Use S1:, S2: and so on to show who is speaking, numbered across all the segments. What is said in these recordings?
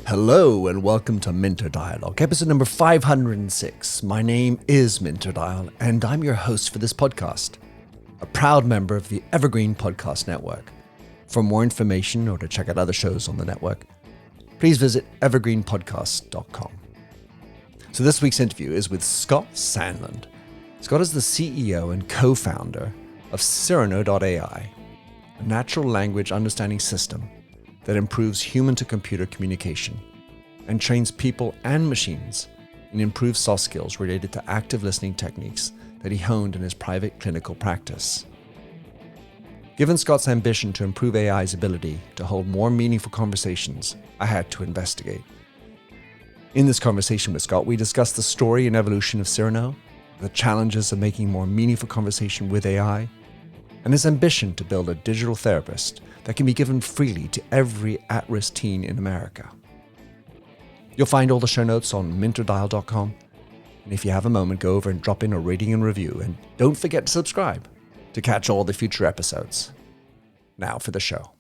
S1: Hello and welcome to Minter Dialogue, episode number 506. My name is Minter Dial and I'm your host for this podcast, a proud member of the Evergreen Podcast Network. For more information or to check out other shows on the network, please visit evergreenpodcast.com. So this week's interview is with Scott Sandland. Scott is the CEO and co-founder of Cyrano.ai, a natural language understanding system that improves human-to-computer communication and trains people and machines in improved soft skills related to active listening techniques that he honed in his private clinical practice. Given Scott's ambition to improve AI's ability to hold more meaningful conversations, I had to investigate. In this conversation with Scott, we discussed the story and evolution of Cyrano, the challenges of making more meaningful conversation with AI, and his ambition to build a digital therapist that can be given freely to every at-risk teen in America. You'll find all the show notes on minterdial.com, and if you have a moment, go over and drop in a rating and review, and don't forget to subscribe to catch all the future episodes. Now for the show.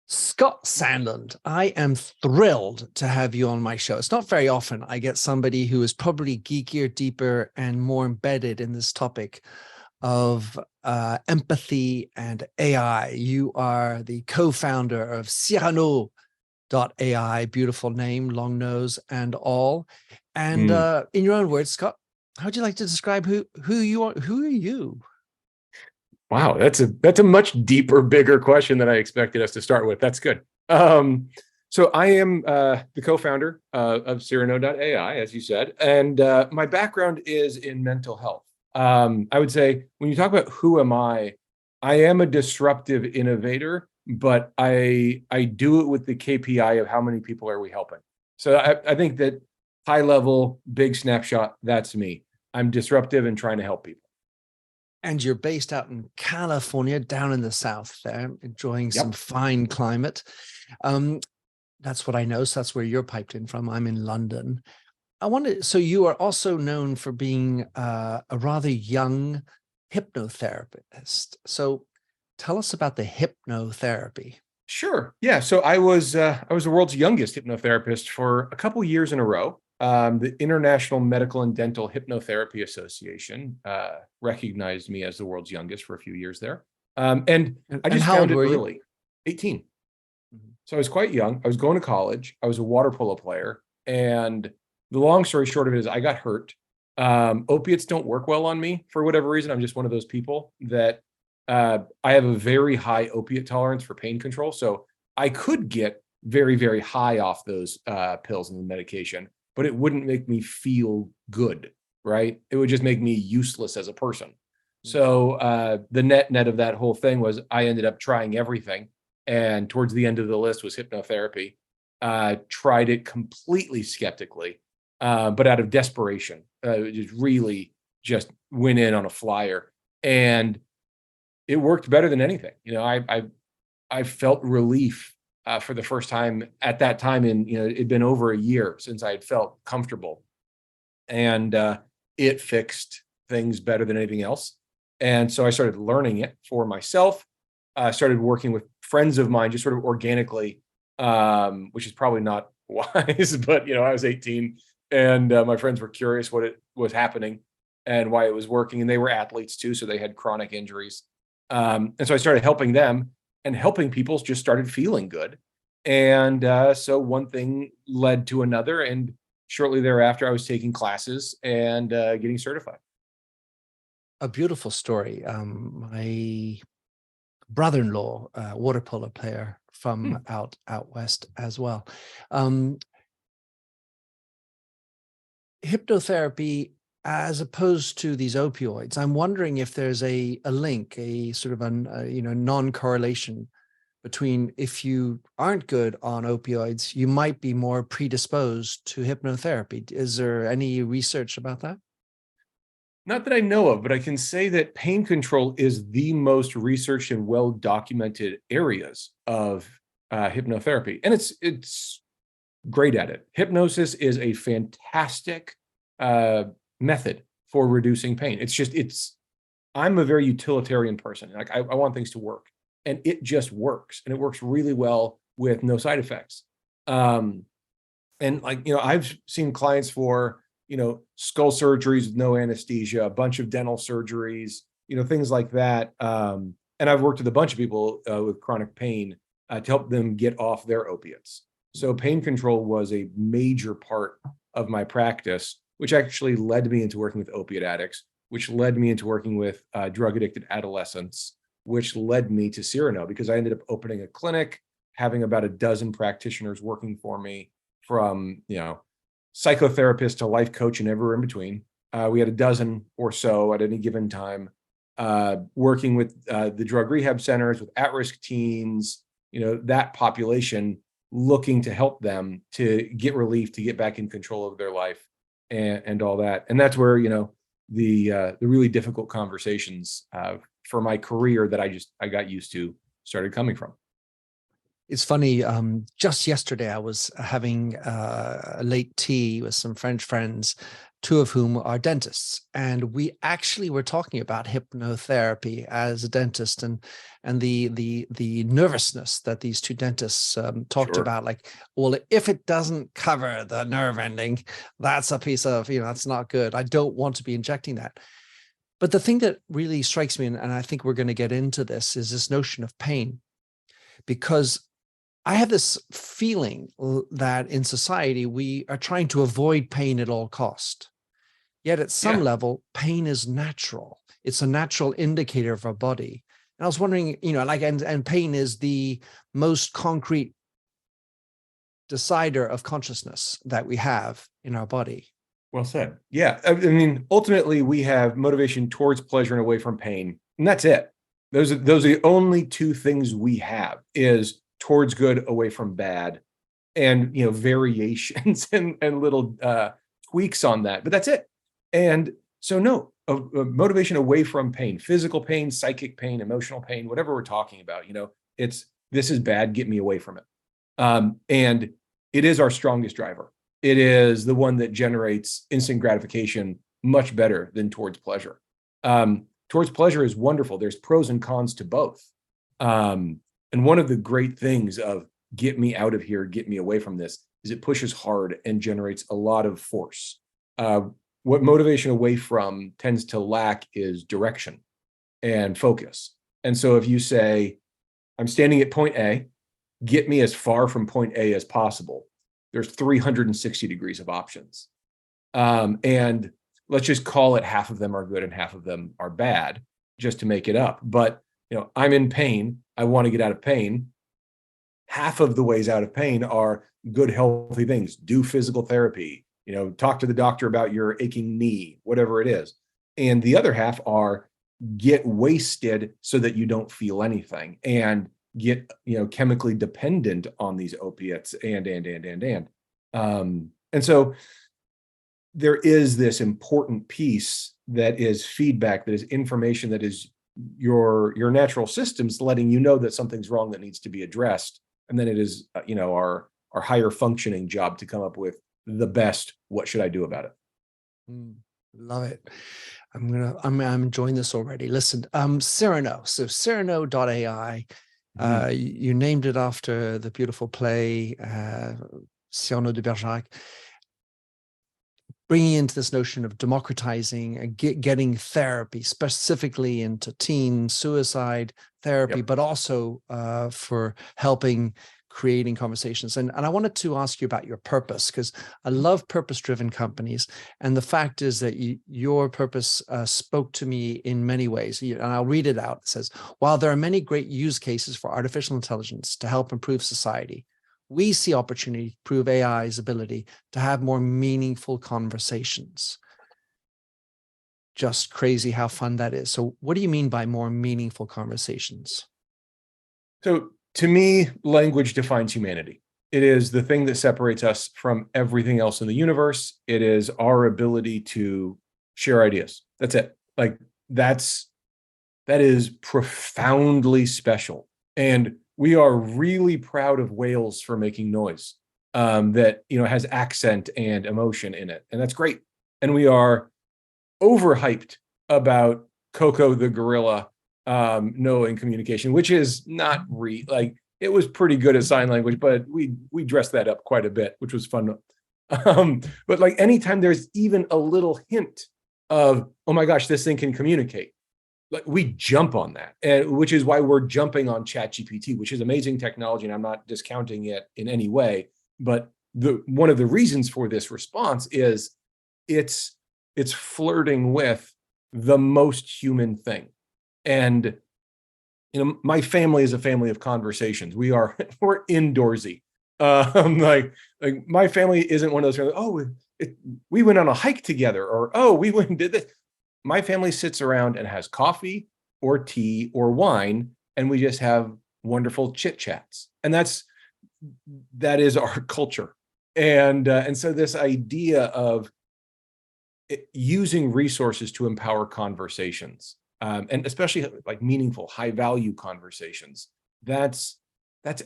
S1: Scott Sandland, I am thrilled to have you on my show. It's not very often I get somebody who is probably geekier, deeper, and more embedded in this topic of empathy and AI. You are the co-founder of Cyrano.ai, beautiful name, long nose and all. And in your own words, Scott, how would you like to describe who you are? Who are you?
S2: Wow, that's a much deeper, bigger question than I expected us to start with. That's good. So I am the co-founder of Cyrano.ai, as you said, and my background is in mental health. I would say when you talk about who am I am a disruptive innovator, but I do it with the KPI of how many people are we helping. So I think that high level, big snapshot, that's me. I'm disruptive and trying to help people.
S1: And you're based out in California, down in the South there, enjoying some fine climate. That's what I know. So that's where you're piped in from. I'm in London. So you are also known for being a rather young hypnotherapist. So tell us about the hypnotherapy.
S2: Sure. Yeah. So I was the world's youngest hypnotherapist for a couple years in a row. The International Medical and Dental Hypnotherapy Association recognized me as the world's youngest for a few years there. And I just found it early, 18. Mm-hmm. So I was quite young. I was going to college. I was a water polo player. And the long story short of it is I got hurt. Opiates don't work well on me for whatever reason. I'm just one of those people that I have a very high opiate tolerance for pain control. So I could get very, very high off those pills and the medication, but it wouldn't make me feel good, right? It would just make me useless as a person. So the net of that whole thing was I ended up trying everything. And towards the end of the list was hypnotherapy. Tried it completely skeptically. But out of desperation, just went in on a flyer, and it worked better than anything. You know, I felt relief for the first time at that time it'd been over a year since I had felt comfortable, and it fixed things better than anything else. And so I started learning it for myself. I started working with friends of mine, just sort of organically, which is probably not wise, but I was 18. And my friends were curious what it was happening and why it was working. And they were athletes too, so they had chronic injuries. And so I started helping them, and helping people just started feeling good. And so one thing led to another. And shortly thereafter, I was taking classes and getting certified.
S1: A beautiful story. My brother-in-law, water polo player from out west as well. Hypnotherapy, as opposed to these opioids, I'm wondering if there's a link, a sort of non-correlation between, if you aren't good on opioids, you might be more predisposed to hypnotherapy. Is there any research about that?
S2: Not that I know of, but I can say that pain control is the most researched and well-documented areas of hypnotherapy. And it's great at it. Hypnosis is a fantastic method for reducing pain. It's I'm a very utilitarian person. Like I want things to work, and it just works, and it works really well with no side effects. Um, and like, I've seen clients for, skull surgeries with no anesthesia, a bunch of dental surgeries, things like that. And I've worked with a bunch of people with chronic pain to help them get off their opiates. So pain control was a major part of my practice, which actually led me into working with opiate addicts, which led me into working with drug addicted adolescents, which led me to Cyrano, because I ended up opening a clinic, having about a dozen practitioners working for me, from psychotherapist to life coach and everywhere in between. We had a dozen or so at any given time, working with the drug rehab centers, with at-risk teens, that population, looking to help them to get relief, to get back in control of their life, and all that. And that's where the really difficult conversations for my career that I got used to started coming from.
S1: It's funny, just yesterday I was having a late tea with some French friends, two of whom are dentists. And we actually were talking about hypnotherapy as a dentist, and the nervousness that these two dentists talked
S2: Sure.
S1: about, like, well, if it doesn't cover the nerve ending, that's a piece of, that's not good. I don't want to be injecting that. But the thing that really strikes me, and I think we're going to get into this, is this notion of pain. Because I have this feeling that in society, we are trying to avoid pain at all cost. Yet at some
S2: Yeah.
S1: level, pain is natural. It's a natural indicator of our body. And I was wondering, and pain is the most concrete decider of consciousness that we have in our body.
S2: Well said. Yeah. I mean, ultimately, we have motivation towards pleasure and away from pain, and that's it. Those are the only two things we have, is towards good, away from bad, and variations and little tweaks on that. But that's it. And so no, motivation away from pain, physical pain, psychic pain, emotional pain, whatever we're talking about. It's, this is bad. Get me away from it. And it is our strongest driver. It is the one that generates instant gratification much better than towards pleasure. Towards pleasure is wonderful. There's pros and cons to both. And one of the great things of get me out of here, get me away from this, is it pushes hard and generates a lot of force. What motivation away from tends to lack is direction and focus. And so if you say, I'm standing at point A, get me as far from point A as possible, there's 360 degrees of options. And let's just call it half of them are good and half of them are bad, just to make it up. But I'm in pain. I want to get out of pain. Half of the ways out of pain are good, healthy things. Do physical therapy, talk to the doctor about your aching knee, whatever it is. And the other half are get wasted so that you don't feel anything, and get, chemically dependent on these opiates, and so there is this important piece that is feedback, that is information, that is your natural systems letting you know that something's wrong that needs to be addressed. And then it is, our higher functioning job to come up with the best, what should I do about it?
S1: Love it. I'm enjoying this already. Listen, Cyrano. So Cyrano.ai, you named it after the beautiful play, Cyrano de Bergerac, bringing into this notion of democratizing and getting therapy specifically into teen suicide therapy,
S2: Yep.
S1: but also for helping creating conversations. And I wanted to ask you about your purpose, because I love purpose-driven companies. And the fact is that your purpose spoke to me in many ways. And I'll read it out. It says, while there are many great use cases for artificial intelligence to help improve society, we see opportunity to prove AI's ability to have more meaningful conversations. Just crazy how fun that is. So what do you mean by more meaningful conversations?
S2: So to me, language defines humanity. It is the thing that separates us from everything else in the universe. It is our ability to share ideas. That's it. Like that is profoundly special. And we are really proud of whales for making noise that has accent and emotion in it. And that's great. And we are overhyped about Coco the gorilla knowing communication, which is not like it was pretty good at sign language, but we dressed that up quite a bit, which was fun. But like anytime there's even a little hint of, oh my gosh, this thing can communicate, like we jump on that, and which is why we're jumping on ChatGPT, which is amazing technology, and I'm not discounting it in any way. But one of the reasons for this response is it's flirting with the most human thing. And my family is a family of conversations. We're indoorsy. Like my family isn't one of those families, oh, we went on a hike together, or oh, we went and did this. My family sits around and has coffee or tea or wine, and we just have wonderful chit chats. And that is our culture. And so this idea of using resources to empower conversations, and especially like meaningful, high value conversations, that's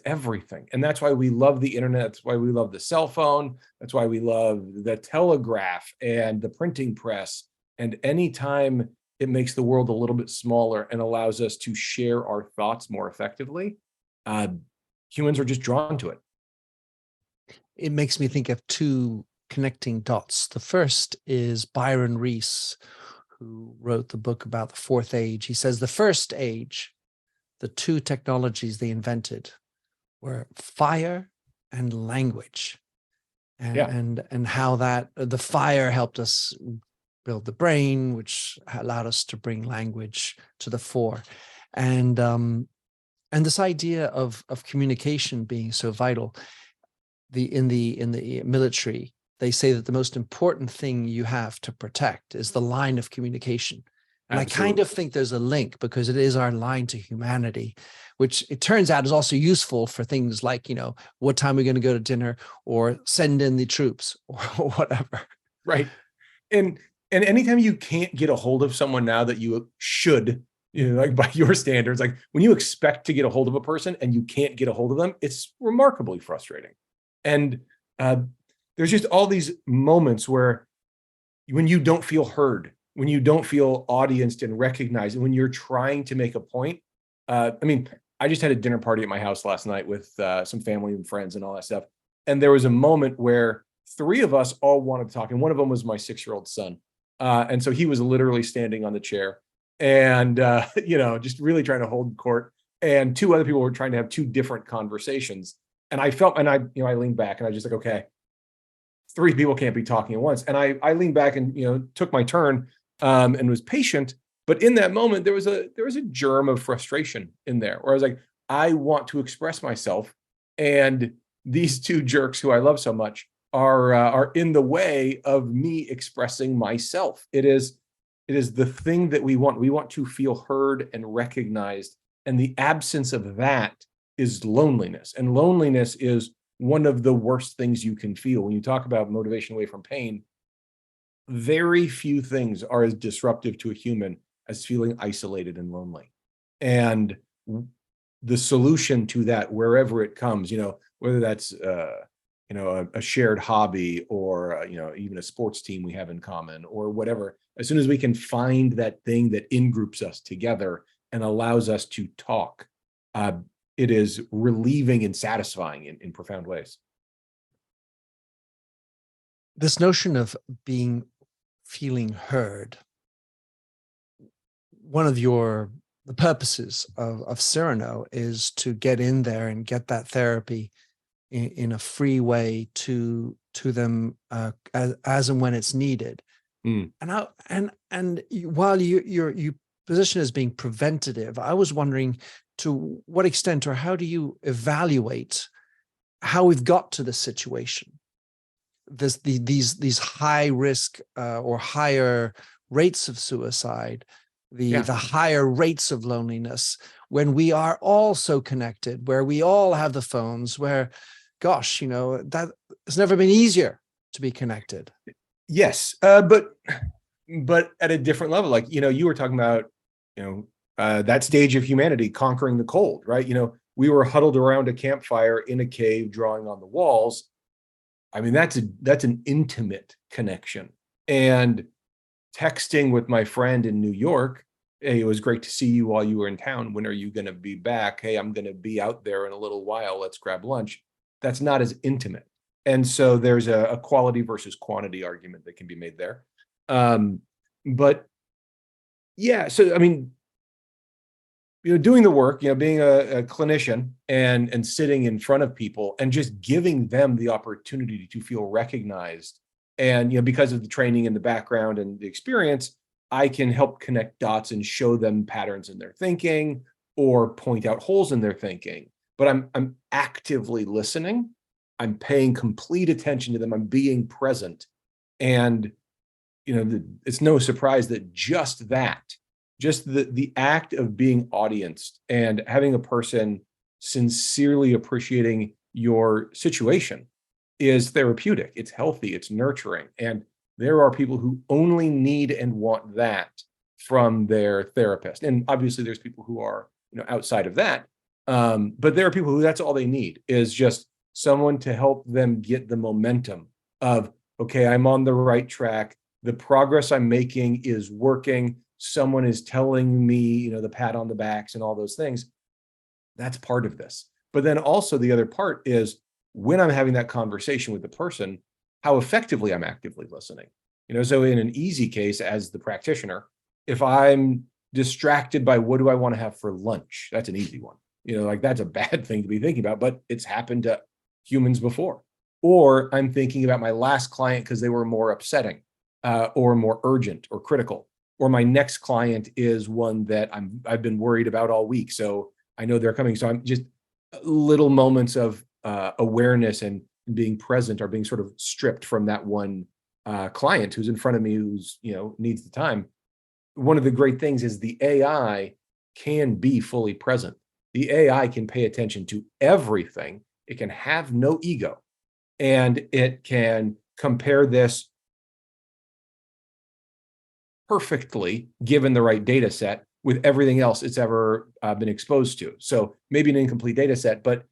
S2: everything. And that's why we love the internet. That's why we love the cell phone. That's why we love the telegraph and the printing press. And anytime it makes the world a little bit smaller and allows us to share our thoughts more effectively, humans are just drawn to it.
S1: It makes me think of two connecting dots. The first is Byron Reese, who wrote the book about the fourth age. He says the first age, the two technologies they invented were fire and language, and how that the fire helped us build the brain, which allowed us to bring language to the fore, and this idea of communication being so vital. In the military, they say that the most important thing you have to protect is the line of communication. And absolutely. I kind of think there's a link, because it is our line to humanity, which it turns out is also useful for things like, what time we're going to go to dinner, or send in the troops, or whatever.
S2: Right. And anytime you can't get a hold of someone now that you should, like by your standards, like when you expect to get a hold of a person and you can't get a hold of them, it's remarkably frustrating. And there's just all these moments where when you don't feel heard, when you don't feel audienced and recognized, and when you're trying to make a point. I just had a dinner party at my house last night with some family and friends and all that stuff. And there was a moment where three of us all wanted to talk. And one of them was my 6-year-old son. And so he was literally standing on the chair and, just really trying to hold court. And two other people were trying to have two different conversations. And I felt, and I leaned back and I was just like, okay, three people can't be talking at once. And I leaned back and, took my turn and was patient. But in that moment, there was a germ of frustration in there where I was like, I want to express myself. And these two jerks who I love so much are in the way of me expressing myself. It is the thing that we want. We want to feel heard and recognized. And the absence of that is loneliness. And loneliness is one of the worst things you can feel. When you talk about motivation away from pain, very few things are as disruptive to a human as feeling isolated and lonely. And the solution to that, wherever it comes, whether that's a shared hobby, or even a sports team we have in common, or whatever, as soon as we can find that thing that in-groups us together and allows us to talk, it is relieving and satisfying in profound ways.
S1: This notion of feeling heard, one of the purposes of Cyrano is to get in there and get that therapy in a free way to them as and when it's needed. And while you position as being preventative, I was wondering to what extent, or how do you evaluate how we've got to this situation? These high risk or higher rates of suicide, the higher rates of loneliness, when we are all so connected, where we all have the phones, where, gosh, that it's never been easier to be connected.
S2: Yes, but at a different level. Like, you were talking about, that stage of humanity conquering the cold, right? We were huddled around a campfire in a cave, drawing on the walls. I mean, that's an intimate connection. And texting with my friend in New York hey, it was great to see you while you were in town. When are you going to be back? Hey, I'm going to be out there in a little while. Let's grab lunch. That's not as intimate. And so there's a quality versus quantity argument that can be made there. But yeah, so I mean, doing the work, being a clinician and sitting in front of people and just giving them the opportunity to feel recognized. And, because of the training and the background and the experience, I can help connect dots and show them patterns in their thinking or point out holes in their thinking. But I'm actively listening. I'm paying complete attention to them. I'm being present. And, it's no surprise that just the act of being audienced and having a person sincerely appreciating your situation is therapeutic. It's healthy, it's nurturing. And there are people who only need and want that from their therapist. And obviously there's people who are, outside of that. But there are people who that's all they need is just someone to help them get the momentum of, okay, I'm on the right track. The progress I'm making is working. Someone is telling me, the pat on the backs and all those things. That's part of this. But then also the other part is when I'm having that conversation with the person, how effectively I'm actively listening. So in an easy case, as the practitioner, if I'm distracted by what do I want to have for lunch, that's an easy one. Like that's a bad thing to be thinking about, but it's happened to humans before. Or I'm thinking about my last client because they were more upsetting or more urgent or critical. Or my next client is one that I've been worried about all week. So I know they're coming. So I'm just little moments of awareness and being present are being sort of stripped from that one client who's in front of me, who's, needs the time. One of the great things is the AI can be fully present. The AI can pay attention to everything. It can have no ego, and it can compare this perfectly, given the right data set, with everything else it's ever been exposed to. So maybe an incomplete data set, but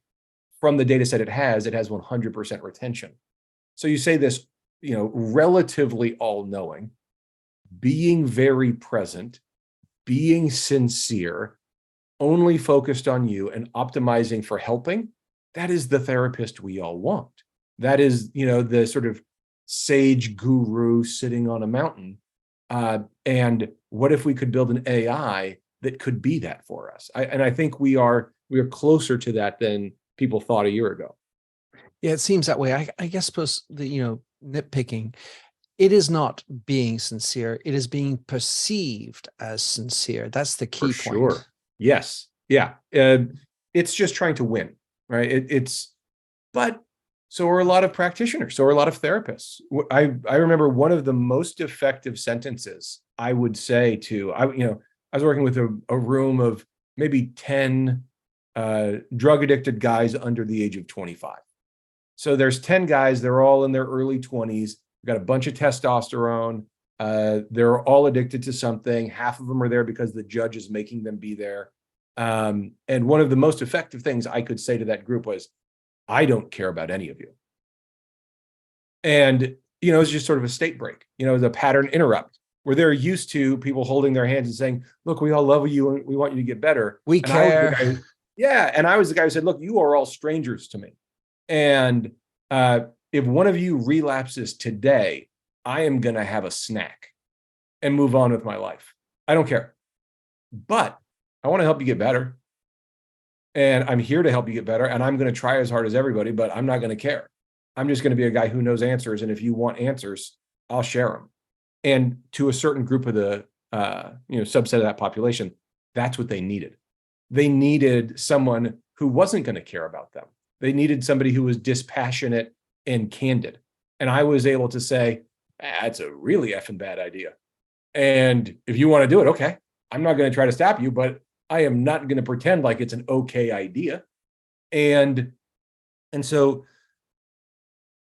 S2: from the data set it has 100% retention. So you say this, relatively all-knowing, being very present, being sincere, only focused on you and optimizing for helping. That is the therapist we all want. That is, the sort of sage guru sitting on a mountain. And what if we could build an AI that could be that for us? I think we are closer to that than people thought a year ago.
S1: Yeah, it seems that way. I guess suppose the, nitpicking, it is not being sincere. It is being perceived as sincere. That's the key
S2: For
S1: point.
S2: sure. Yes. Yeah. It's just trying to win, right? But so are a lot of practitioners. So are a lot of therapists. I remember one of the most effective sentences I would say I was working with a room of maybe 10 drug addicted guys under the age of 25. So there's 10 guys. They're all in their early 20s. Got a bunch of testosterone. They're all addicted to something. Half of them are there because the judge is making them be there. And one of the most effective things I could say to that group was, I don't care about any of you. And, it's just sort of a state break, the pattern interrupt where they're used to people holding their hands and saying, look, we all love you and we want you to get better.
S1: We care.
S2: And I was the guy who said, look, you are all strangers to me. And if one of you relapses today, I am going to have a snack and move on with my life. I don't care. But I want to help you get better. And I'm here to help you get better. And I'm going to try as hard as everybody, but I'm not going to care. I'm just going to be a guy who knows answers. And if you want answers, I'll share them. And to a certain group of the subset of that population, that's what they needed. They needed someone who wasn't going to care about them. They needed somebody who was dispassionate and candid. And I was able to say, that's a really effing bad idea. And if you want to do it, okay, I'm not going to try to stop you, but I am not going to pretend like it's an okay idea. And so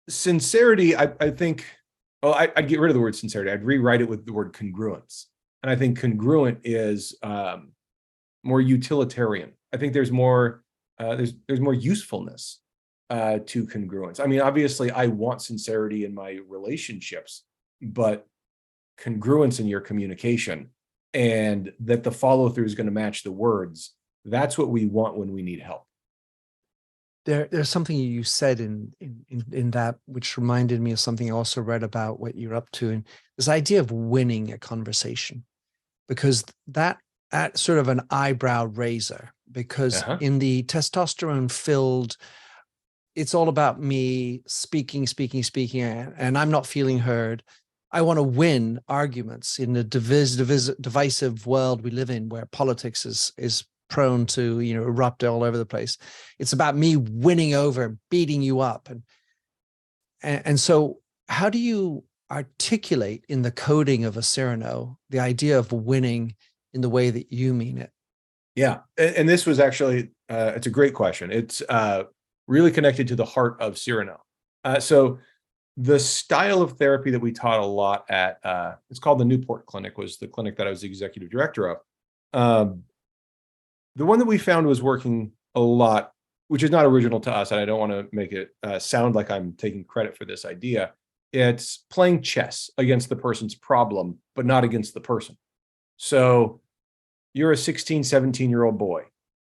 S2: sincerity, I think, I'd get rid of the word sincerity. I'd rewrite it with the word congruence. And I think congruent is more utilitarian. I think there's more usefulness to congruence. I mean, obviously, I want sincerity in my relationships, but congruence in your communication and that the follow through is going to match the words. That's what we want when we need help.
S1: There's something you said in that which reminded me of something I also read about what you're up to, and this idea of winning a conversation, because that at sort of an eyebrow raiser, because in the testosterone filled, it's all about me speaking, and I'm not feeling heard. I want to win arguments in the divisive world we live in, where politics is prone to erupt all over the place. It's about me winning over, beating you up, and so how do you articulate in the coding of a Cyrano the idea of winning in the way that you mean it?
S2: Yeah, and this was actually it's a great question. It's really connected to the heart of Cyrano. So the style of therapy that we taught a lot at it's called the Newport Clinic, was the clinic that I was the executive director of. The one that we found was working a lot, which is not original to us, and I don't want to make it sound like I'm taking credit for this idea. It's playing chess against the person's problem, but not against the person. So you're a 16, 17-year-old boy,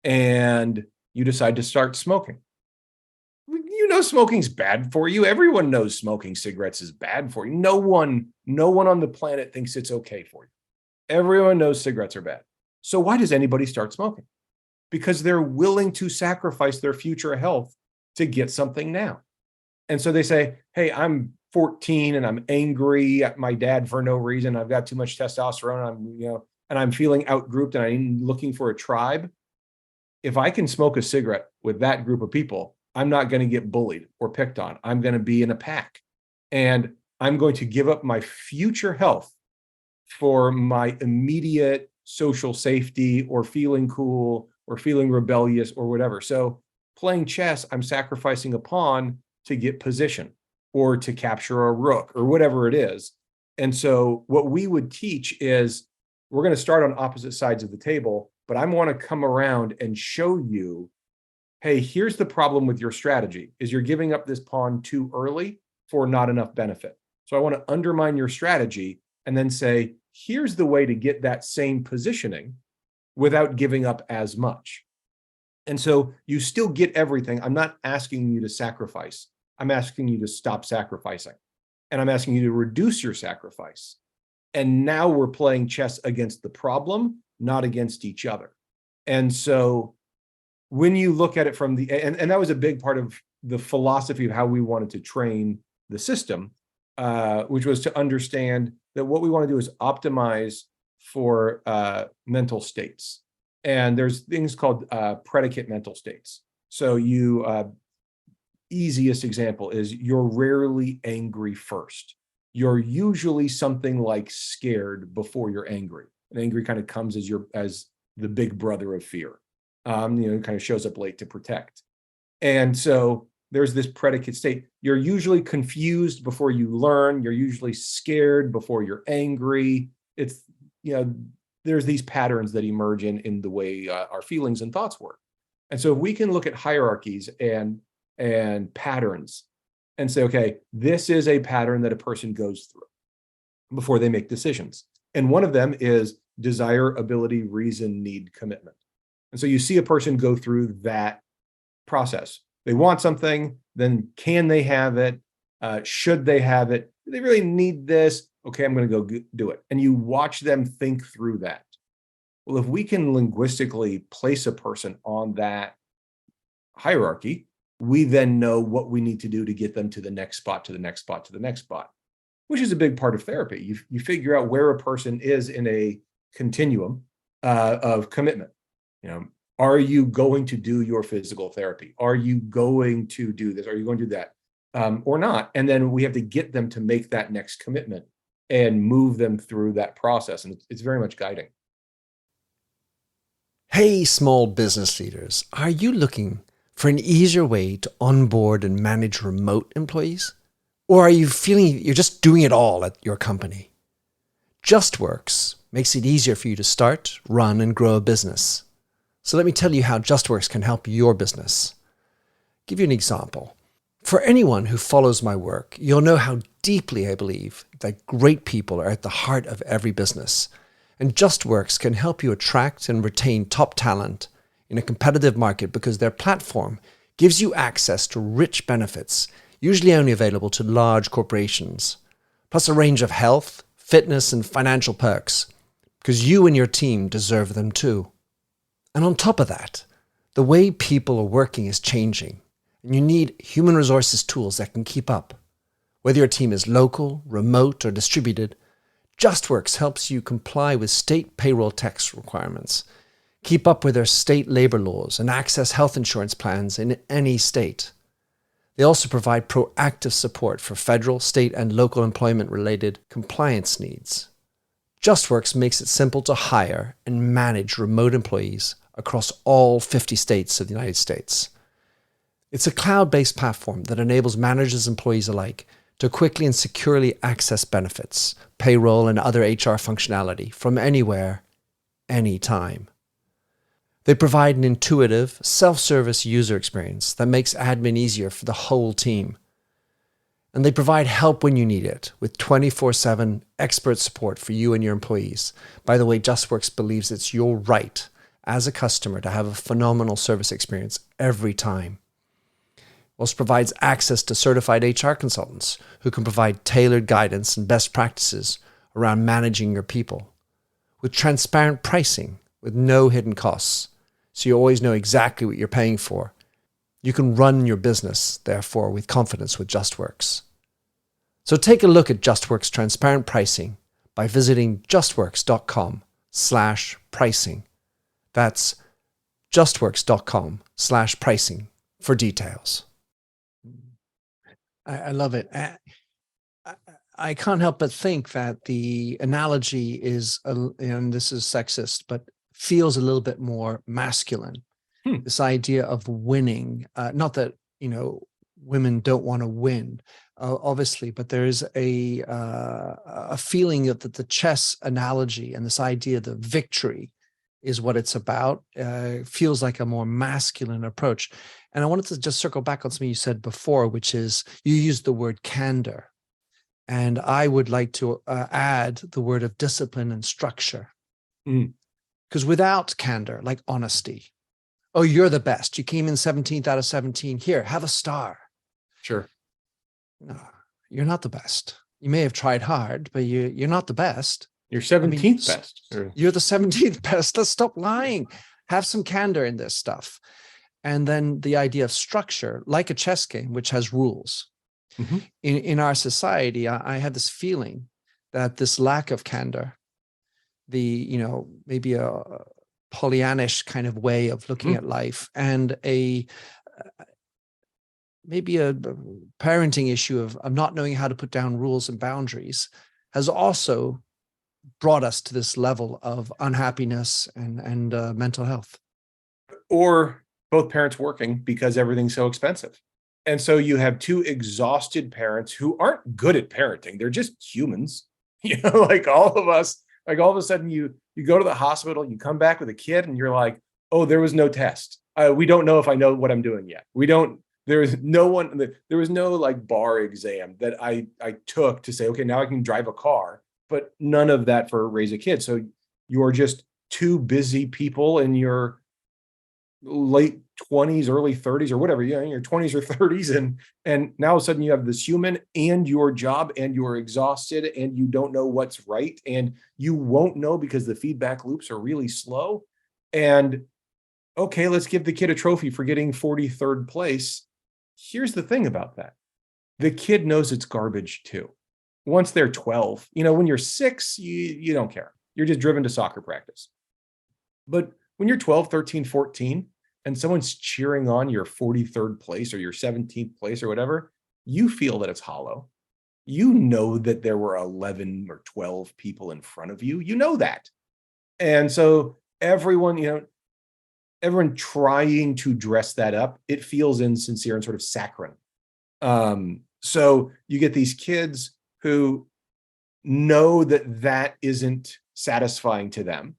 S2: and you decide to start smoking. You know smoking's bad for you. Everyone knows smoking cigarettes is bad for you. No one on the planet thinks it's okay for you. Everyone knows cigarettes are bad. So why does anybody start smoking? Because they're willing to sacrifice their future health to get something now. And so they say, hey, I'm 14 and I'm angry at my dad for no reason. I've got too much testosterone. And I'm feeling outgrouped and I'm looking for a tribe. If I can smoke a cigarette with that group of people, I'm not going to get bullied or picked on. I'm going to be in a pack, and I'm going to give up my future health for my immediate social safety or feeling cool or feeling rebellious or whatever. So playing chess, I'm sacrificing a pawn to get position or to capture a rook or whatever it is. And so what we would teach is, we're going to start on opposite sides of the table, but I want to come around and show you, hey, here's the problem with your strategy, is you're giving up this pawn too early for not enough benefit. So I want to undermine your strategy and then say, here's the way to get that same positioning without giving up as much. And so you still get everything. I'm not asking you to sacrifice. I'm asking you to stop sacrificing. And I'm asking you to reduce your sacrifice. And now we're playing chess against the problem, not against each other. And so when you look at it from and that was a big part of the philosophy of how we wanted to train the system, which was to understand that what we want to do is optimize for mental states. And there's things called predicate mental states. So easiest example is, you're rarely angry first. You're usually something like scared before you're angry. And angry kind of comes as the big brother of fear. It kind of shows up late to protect. And so there's this predicate state. You're usually confused before you learn. You're usually scared before you're angry. It's, there's these patterns that emerge in the way our feelings and thoughts work. And so if we can look at hierarchies and patterns and say, okay, this is a pattern that a person goes through before they make decisions. And one of them is desire, ability, reason, need, commitment. And so you see a person go through that process. They want something, then can they have it? Should they have it? Do they really need this? Okay, I'm going to go do it. And you watch them think through that. Well, if we can linguistically place a person on that hierarchy, we then know what we need to do to get them to the next spot, to the next spot, to the next spot, which is a big part of therapy. You figure out where a person is in a continuum of commitment. Are you going to do your physical therapy? Are you going to do this? Are you going to do that? Or not? And then we have to get them to make that next commitment and move them through that process. And it's very much guiding.
S1: Hey, small business leaders, are you looking for an easier way to onboard and manage remote employees? Or are you feeling you're just doing it all at your company? JustWorks makes it easier for you to start, run, and grow a business. So let me tell you how JustWorks can help your business. Give you an example. For anyone who follows my work, you'll know how deeply I believe that great people are at the heart of every business. And JustWorks can help you attract and retain top talent in a competitive market because their platform gives you access to rich benefits, usually only available to large corporations, plus a range of health, fitness, and financial perks, because you and your team deserve them too. And on top of that, the way people are working is changing, and you need human resources tools that can keep up. Whether your team is local, remote, or distributed, JustWorks helps you comply with state payroll tax requirements, keep up with their state labor laws, and access health insurance plans in any state. They also provide proactive support for federal, state, and local employment-related compliance needs. JustWorks makes it simple to hire and manage remote employees across all 50 states of the United States. It's a cloud-based platform that enables managers and employees alike to quickly and securely access benefits, payroll, and other HR functionality from anywhere, anytime. They provide an intuitive, self-service user experience that makes admin easier for the whole team. And they provide help when you need it with 24/7 expert support for you and your employees. By the way, JustWorks believes it's your right as a customer to have a phenomenal service experience every time. Also provides access to certified HR consultants who can provide tailored guidance and best practices around managing your people, with transparent pricing with no hidden costs, so you always know exactly what you're paying for. You can run your business, therefore, with confidence with JustWorks. So take a look at JustWorks transparent pricing by visiting justworks.com/pricing. That's justworks.com/pricing for details. I love it. I can't help but think that the analogy is, and this is sexist, but feels a little bit more masculine. This idea of winning, not that, women don't want to win, obviously, but there is a feeling that the chess analogy and this idea that victory is what it's about, feels like a more masculine approach. And I wanted to just circle back on something you said before, which is you used the word candor. And I would like to add the word of discipline and structure. Because without candor, like honesty, oh, you're the best. You came in 17th out of 17. Here, have a star.
S2: Sure.
S1: No, you're not the best. You may have tried hard, but you're not the best.
S2: You're 17th best.
S1: You're the 17th best. Let's stop lying. Have some candor in this stuff. And then the idea of structure, like a chess game, which has rules. In our society, I had this feeling that this lack of candor, maybe a Pollyannish kind of way of looking at life, and maybe a parenting issue of not knowing how to put down rules and boundaries, has also brought us to this level of unhappiness and mental health.
S2: Or both parents working because everything's so expensive. And so you have two exhausted parents who aren't good at parenting. They're just humans, like all of us. Like all of a sudden you go to the hospital, you come back with a kid and you're like, oh, there was no test. We don't know if I know what I'm doing yet. There was no like bar exam that I took to say, okay, now I can drive a car, but none of that for raise a kid. So you're just two busy people in your late 20s, early 30s, or whatever, in your 20s or 30s. And now all of a sudden you have this human and your job and you're exhausted and you don't know what's right. And you won't know because the feedback loops are really slow. And okay, let's give the kid a trophy for getting 43rd place. Here's the thing about that. The kid knows it's garbage too. Once they're 12, when you're 6, you don't care. You're just driven to soccer practice. But when you're 12, 13, 14, and someone's cheering on your 43rd place or your 17th place or whatever, you feel that it's hollow. You know that there were 11 or 12 people in front of you. You know that. And so everyone trying to dress that up, it feels insincere and sort of saccharine. So you get these kids who know that isn't satisfying to them.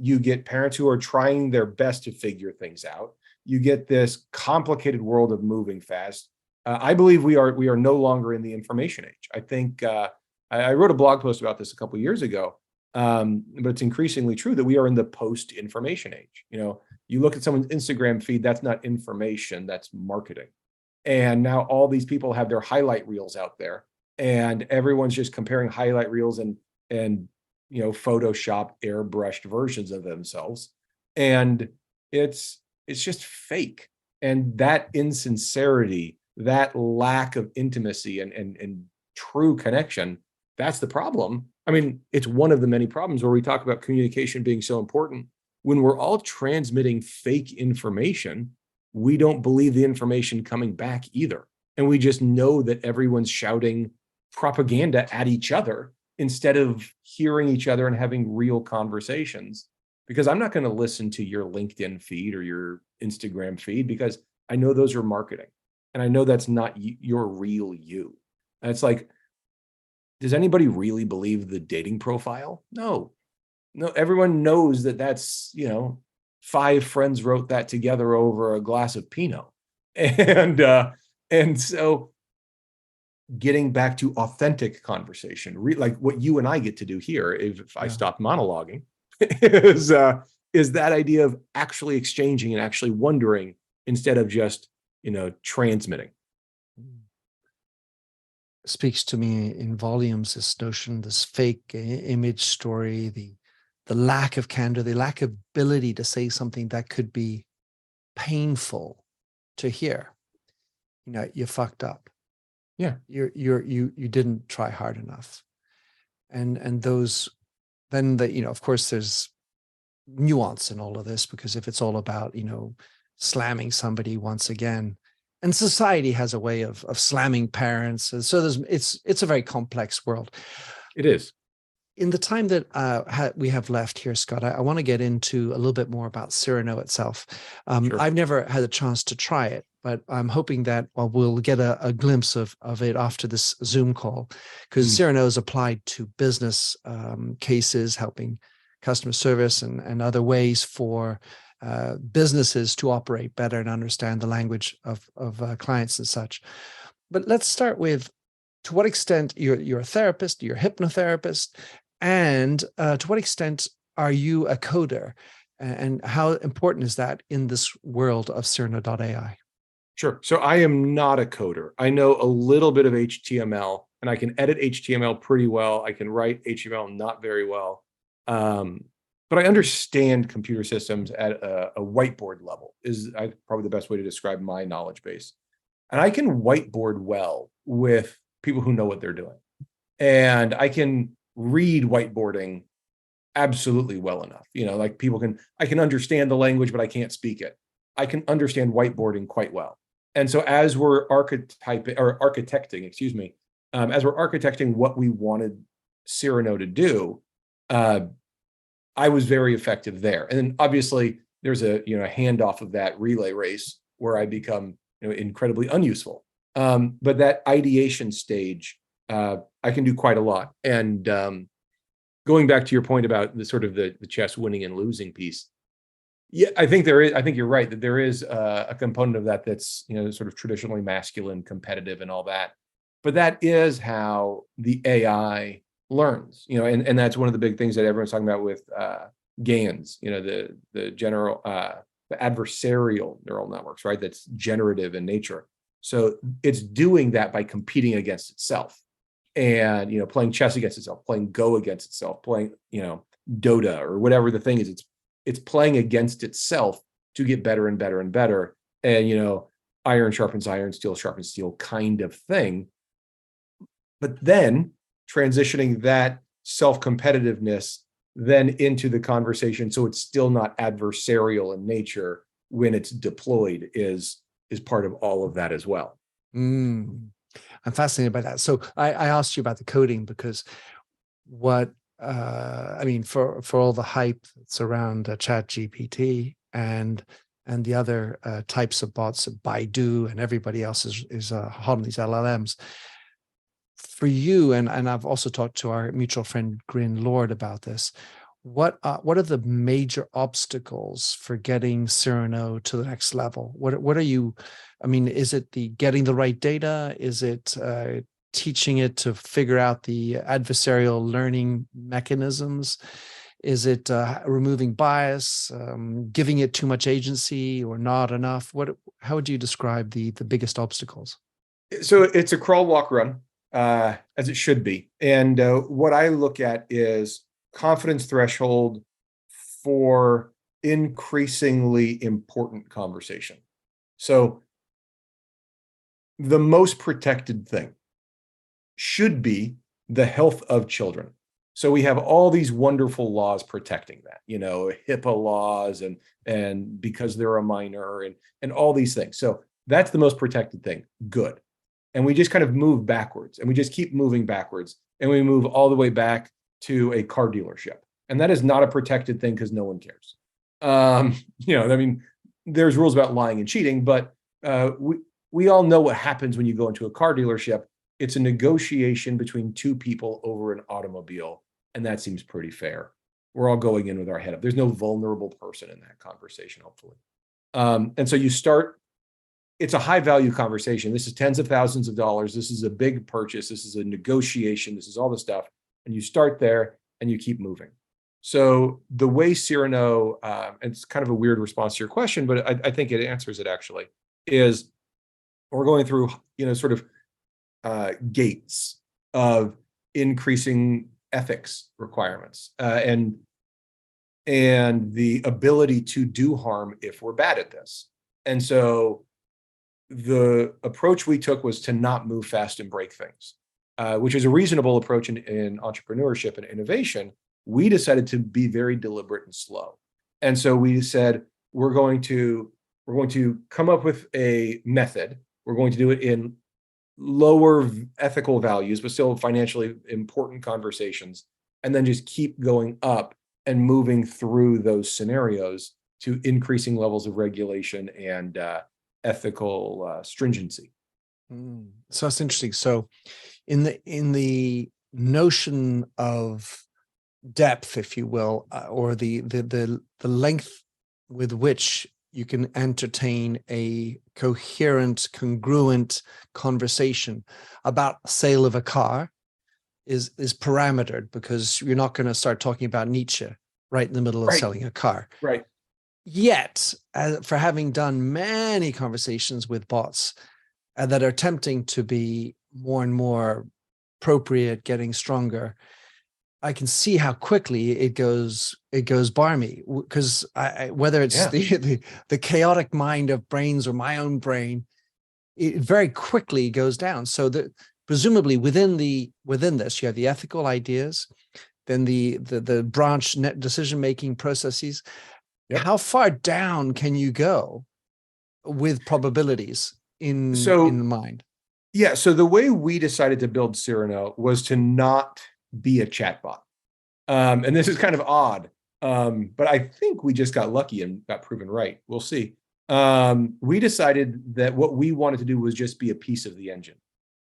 S2: You get parents who are trying their best to figure things out. You get this complicated world of moving fast. I believe we are no longer in the information age. I think I wrote a blog post about this a couple of years ago. But it's increasingly true that we are in the post-information age. You look at someone's Instagram feed, that's not information, that's marketing. And now all these people have their highlight reels out there, and everyone's just comparing highlight reels and Photoshop airbrushed versions of themselves. And it's just fake. And that insincerity, that lack of intimacy and true connection, that's the problem. I mean, it's one of the many problems where we talk about communication being so important. When we're all transmitting fake information, we don't believe the information coming back either. And we just know that everyone's shouting propaganda at each other instead of hearing each other and having real conversations. Because I'm not going to listen to your LinkedIn feed or your Instagram feed, because I know those are marketing. And I know that's not your real you. And it's like, does anybody really believe the dating profile? No, everyone knows that that's, 5 friends wrote that together over a glass of Pinot. And so getting back to authentic conversation, like what you and I get to do here, if I stop monologuing, is that idea of actually exchanging and actually wondering instead of just, transmitting.
S1: Speaks to me in volumes, this notion, this fake image story, the lack of candor, the lack of ability to say something that could be painful to hear. You fucked up.
S2: Yeah.
S1: You didn't try hard enough. And those, then of course there's nuance in all of this, because if it's all about, slamming somebody once again, and society has a way of slamming parents. And so it's a very complex world.
S2: It is.
S1: In the time that we have left here, Scott, I want to get into a little bit more about Cyrano itself.
S2: Sure.
S1: I've never had a chance to try it, but I'm hoping that we'll get a glimpse of it after this Zoom call, because Cyrano is applied to business cases, helping customer service and other ways for businesses to operate better and understand the language of clients and such. But let's start with, to what extent you're a therapist, you're a hypnotherapist, and to what extent are you a coder, and how important is that in this world of Cyrano.ai?
S2: Sure. So I am not a coder. I know a little bit of HTML, and I can edit HTML pretty well. I can write HTML not very well. But I understand computer systems at a whiteboard level, is probably the best way to describe my knowledge base. And I can whiteboard well with people who know what they're doing. And I can read whiteboarding absolutely well enough. Like I can understand the language, but I can't speak it. I can understand whiteboarding quite well. And so as we're architecting, as we're architecting what we wanted Cyrano to do, I was very effective there. And then obviously there's a handoff of that relay race where I become incredibly unuseful. But that ideation stage, I can do quite a lot. And going back to your point about the sort of the chess winning and losing piece, yeah, I think you're right that there is a component of that that's sort of traditionally masculine, competitive, and all that. But that is how the AI learns, and that's one of the big things that everyone's talking about with GANs, the general the adversarial neural networks, right? That's generative in nature. So it's doing that by competing against itself, and playing chess against itself, playing Go against itself, playing Dota or whatever the thing is. It's playing against itself to get better and better and better, and iron sharpens iron, steel sharpens steel kind of thing. But then transitioning that self-competitiveness then into the conversation, so it's still not adversarial in nature when it's deployed, is part of all of that as well.
S1: I'm fascinated by that. So I asked you about the coding because what for all the hype that's around ChatGPT and the other types of bots, Baidu and everybody else is hot on these LLMs. For you, and I've also talked to our mutual friend Grin Lord about this, what are the major obstacles for getting Cyrano to the next level? What are you, is it the getting the right data? Is it teaching it to figure out the adversarial learning mechanisms? Is it removing bias, giving it too much agency or not enough? How would you describe the biggest obstacles?
S2: So it's a crawl, walk, run, as it should be. And what I look at is confidence threshold for increasingly important conversation. So the most protected thing should be the health of children. So we have all these wonderful laws protecting that, HIPAA laws and because they're a minor and all these things. So that's the most protected thing. Good. And we just kind of move backwards, and we just keep moving backwards, and we move all the way back to a car dealership. And that is not a protected thing because no one cares. There's rules about lying and cheating, but we all know what happens when you go into a car dealership. It's a negotiation between two people over an automobile, and that seems pretty fair. We're all going in with our head up. There's no vulnerable person in that conversation, hopefully. And so you start, it's a high value conversation. This is tens of thousands of dollars. This is a big purchase. This is a negotiation. This is all the stuff. And you start there and you keep moving. So the way Cyrano, and it's kind of a weird response to your question, but I think it answers it actually, is we're going through, sort of gates of increasing ethics requirements and the ability to do harm if we're bad at this. And so the approach we took was to not move fast and break things, which is a reasonable approach in entrepreneurship and innovation. We decided to be very deliberate and slow. And so we said, we're going to come up with a method. We're going to do it in lower ethical values, but still financially important conversations, and then just keep going up and moving through those scenarios to increasing levels of regulation and ethical stringency.
S1: So that's interesting. So in the notion of depth, if you will, or the length with which you can entertain a coherent, congruent conversation about sale of a car is parametered, because you're not going to start talking about Nietzsche right in the middle of selling a car.
S2: Right.
S1: Yet, for having done many conversations with bots that are attempting to be more and more appropriate, getting stronger, I can see how quickly it goes barmy, because whether it's the chaotic mind of brains or my own brain, it very quickly goes down. So that presumably within this, you have the ethical ideas, then the branch net decision-making processes. Yep. How far down can you go with probabilities in mind?
S2: Yeah. So the way we decided to build Cyrano was to not be a chatbot. And this is kind of odd, but I think we just got lucky and got proven right. We'll see. We decided that what we wanted to do was just be a piece of the engine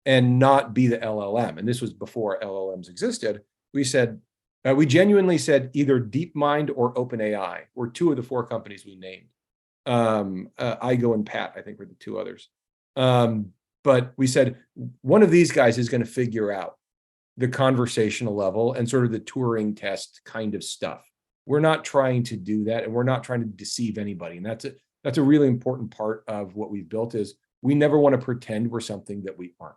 S2: and not be the LLM. And this was before LLMs existed. We said, we genuinely said either DeepMind or OpenAI were two of the four companies we named. Igo and Pat, I think, were the two others. But we said one of these guys is going to figure out the conversational level and sort of the Turing test kind of stuff. We're not trying to do that, and we're not trying to deceive anybody. And that's a really important part of what we've built, is we never want to pretend we're something that we aren't.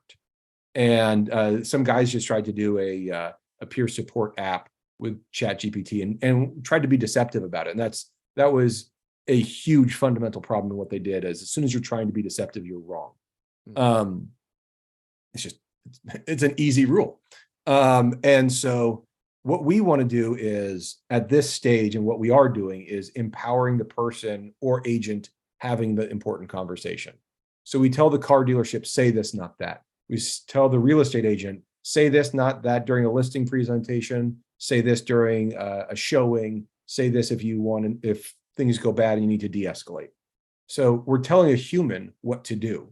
S2: And some guys just tried to do a peer support app with ChatGPT and tried to be deceptive about it. And that was a huge fundamental problem in what they did. As soon as you're trying to be deceptive, you're wrong. It's an easy rule. And so what we want to do is, at this stage, and what we are doing, is empowering the person or agent having the important conversation. So we tell the car dealership, say this, not that. We tell the real estate agent, say this, not that, during a listing presentation. Say this during a showing. Say this if things go bad and you need to de-escalate. So we're telling a human what to do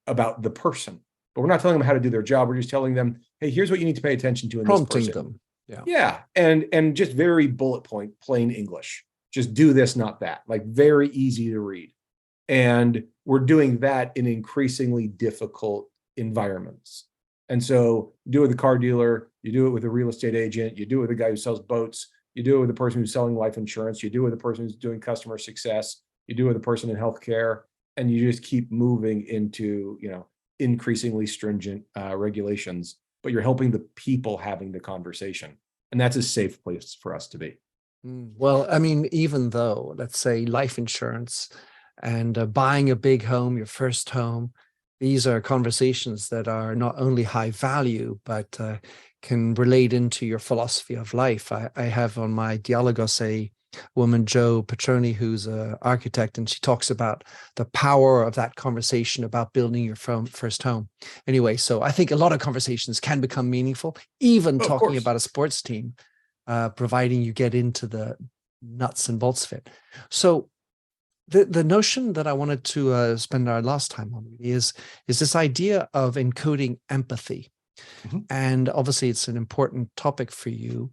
S2: about the person, but we're not telling them how to do their job. We're just telling them, hey, here's what you need to pay attention to in
S1: prompting
S2: this person.
S1: them.
S2: Yeah. And just very bullet point, plain English. Just do this, not that. Like, very easy to read. And we're doing that in increasingly difficult environments. And so you do it with a car dealer, you do it with a real estate agent, you do it with a guy who sells boats, you do it with a person who's selling life insurance, you do it with a person who's doing customer success, you do it with a person in healthcare, and you just keep moving into, increasingly stringent regulations, but you're helping the people having the conversation. And that's a safe place for us to be.
S1: Well, I mean, even though, let's say, life insurance and buying a big home, your first home, these are conversations that are not only high value, but can relate into your philosophy of life. I have on my Dialogos a woman, Jo Petroni, who's an architect, and she talks about the power of that conversation about building your first home. Anyway, so I think a lot of conversations can become meaningful, even talking about a sports team, providing you get into the nuts and bolts of it. So the notion that I wanted to spend our last time on is this idea of encoding empathy. Mm-hmm. And obviously it's an important topic for you.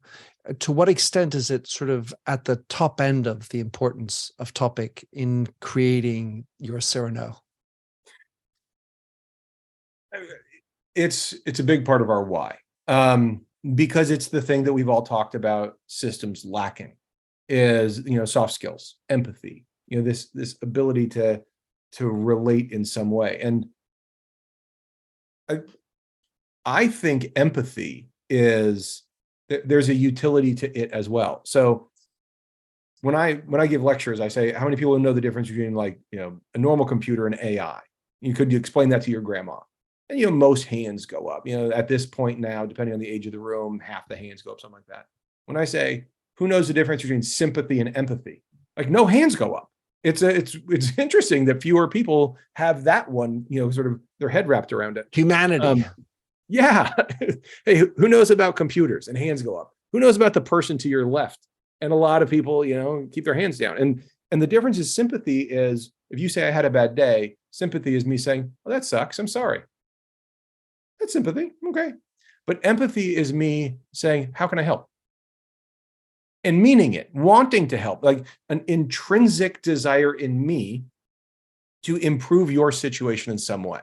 S1: To what extent is it sort of at the top end of the importance of topic in creating your Cyrano?
S2: It's a big part of our why, because it's the thing that we've all talked about systems lacking is, soft skills, empathy, this ability to relate in some way. And I think empathy there's a utility to it as well. So when I give lectures, I say, how many people know the difference between a normal computer and AI? Could you explain that to your grandma? And most hands go up. At this point now, depending on the age of the room, half the hands go up, something like that. When I say, who knows the difference between sympathy and empathy? No hands go up. It's interesting that fewer people have that one, sort of their head wrapped around it.
S1: Humanity.
S2: Yeah. Hey, who knows about computers? And hands go up. Who knows about the person to your left? And a lot of people, keep their hands down. And the difference is sympathy is, if you say I had a bad day, sympathy is me saying, oh, that sucks. I'm sorry. That's sympathy. Okay. But empathy is me saying, how can I help? And meaning it, wanting to help, like an intrinsic desire in me to improve your situation in some way.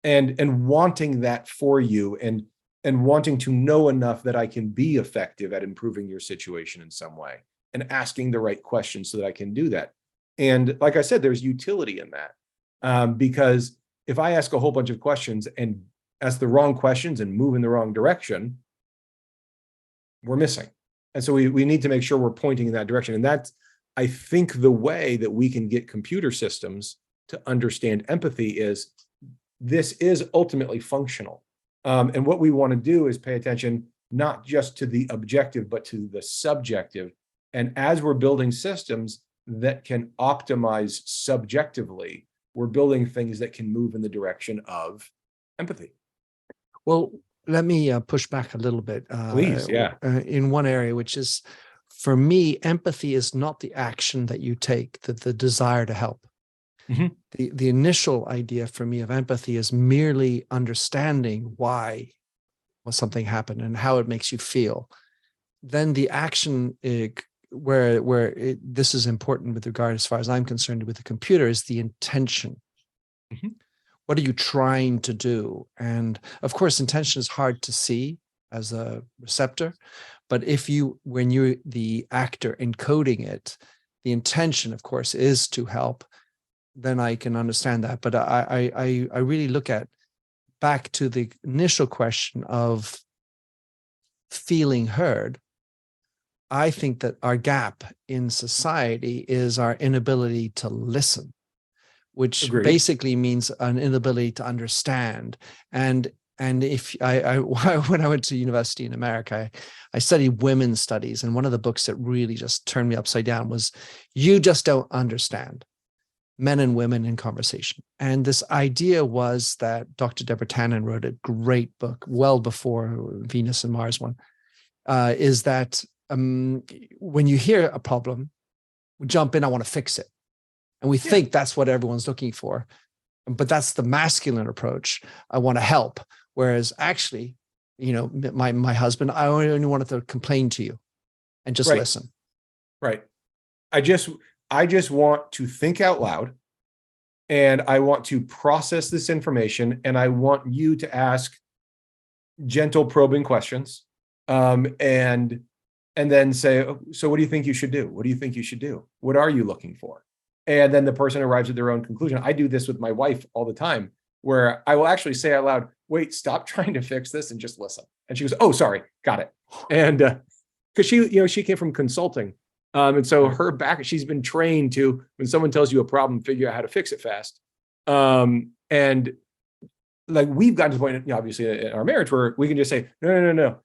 S2: And wanting that for you and wanting to know enough that I can be effective at improving your situation in some way and asking the right questions so that I can do that. And like I said, there's utility in that, because if I ask a whole bunch of questions and ask the wrong questions and move in the wrong direction, we're missing. And so we need to make sure we're pointing in that direction. And that's, I think, the way that we can get computer systems to understand empathy is this is ultimately functional. And what we want to do is pay attention not just to the objective, but to the subjective. And as we're building systems that can optimize subjectively, we're building things that can move in the direction of empathy.
S1: Well, let me push back a little bit.
S2: Please, yeah.
S1: In one area, which is, for me, empathy is not the action that you take, the desire to help. Mm-hmm. The initial idea for me of empathy is merely understanding why something happened and how it makes you feel. Then the action, this is important with regard, as far as I'm concerned, with the computer, is the intention. Mm-hmm. What are you trying to do? And of course, intention is hard to see as a receptor, but when you're the actor encoding it, the intention, of course, is to help. Then I can understand that. But I really look at back to the initial question of feeling heard. I think that our gap in society is our inability to listen, which
S2: Agreed.
S1: Basically means an inability to understand. And if when I went to university in America, I studied women's studies, and one of the books that really just turned me upside down was You Just Don't Understand: Men and Women in Conversation. And this idea was that Dr. Deborah Tannen wrote a great book well before Venus and Mars one, is that when you hear a problem, we jump in, I want to fix it. And we think that's what everyone's looking for. But that's the masculine approach. I want to help. Whereas actually, my husband, I only wanted to complain to you and just listen.
S2: Right. I just want to think out loud, and I want to process this information, and I want you to ask gentle probing questions, and then say, "Oh, so what do you think you should do? What do you think you should do? What are you looking for?" And then the person arrives at their own conclusion. I do this with my wife all the time, where I will actually say out loud, "Wait, stop trying to fix this and just listen." And she goes, "Oh, sorry, got it." And because she came from consulting, and so she's been trained to, when someone tells you a problem, figure out how to fix it fast. And like, we've gotten to the point, obviously in our marriage, where we can just say, no,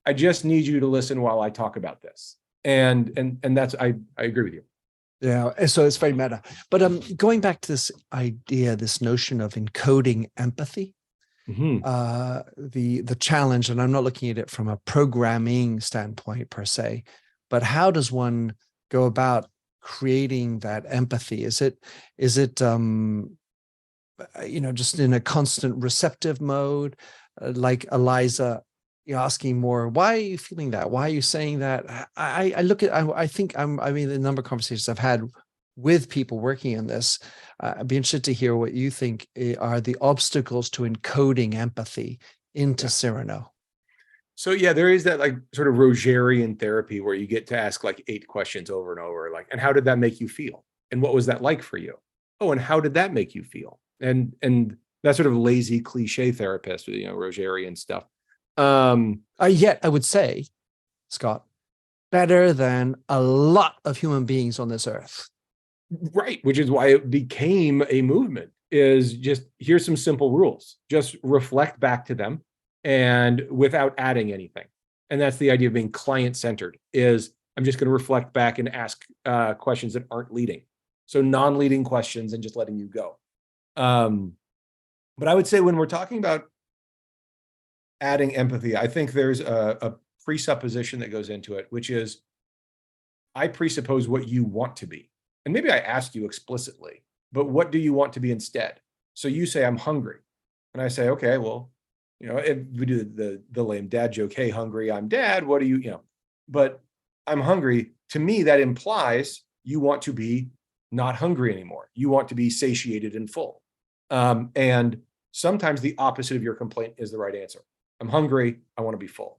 S2: I just need you to listen while I talk about this. And that's, I agree with you.
S1: Yeah, so it's very meta. But going back to this idea, this notion of encoding empathy,
S2: Mm-hmm.
S1: the challenge, and I'm not looking at it from a programming standpoint per se, but how does one go about creating that empathy? Is it just in a constant receptive mode, like Eliza, asking more, why are you feeling that? Why are you saying that? I think the number of conversations I've had with people working in this, I'd be interested to hear what you think are the obstacles to encoding empathy into Cyrano.
S2: So yeah, there is that, like, sort of Rogerian therapy where you get to ask like 8 questions over and over, like, and how did that make you feel? And what was that like for you? Oh, and how did that make you feel? And that sort of lazy cliche therapist, Rogerian stuff.
S1: Yet I would say, Scott, better than a lot of human beings on this earth.
S2: Right, which is why it became a movement, is just, here's some simple rules. Just reflect back to them, and without adding anything. And that's the idea of being client-centered, is I'm just going to reflect back and ask questions that aren't leading. So non-leading questions and just letting you go. But I would say, when we're talking about adding empathy, I think there's a presupposition that goes into it, which is, I presuppose what you want to be. And maybe I asked you explicitly, but what do you want to be instead? So you say, I'm hungry. And I say, okay, well, if we do the lame dad joke, hey, hungry, I'm dad, what do you, but I'm hungry. To me, that implies you want to be not hungry anymore. You want to be satiated and full. And sometimes the opposite of your complaint is the right answer. I'm hungry, I want to be full.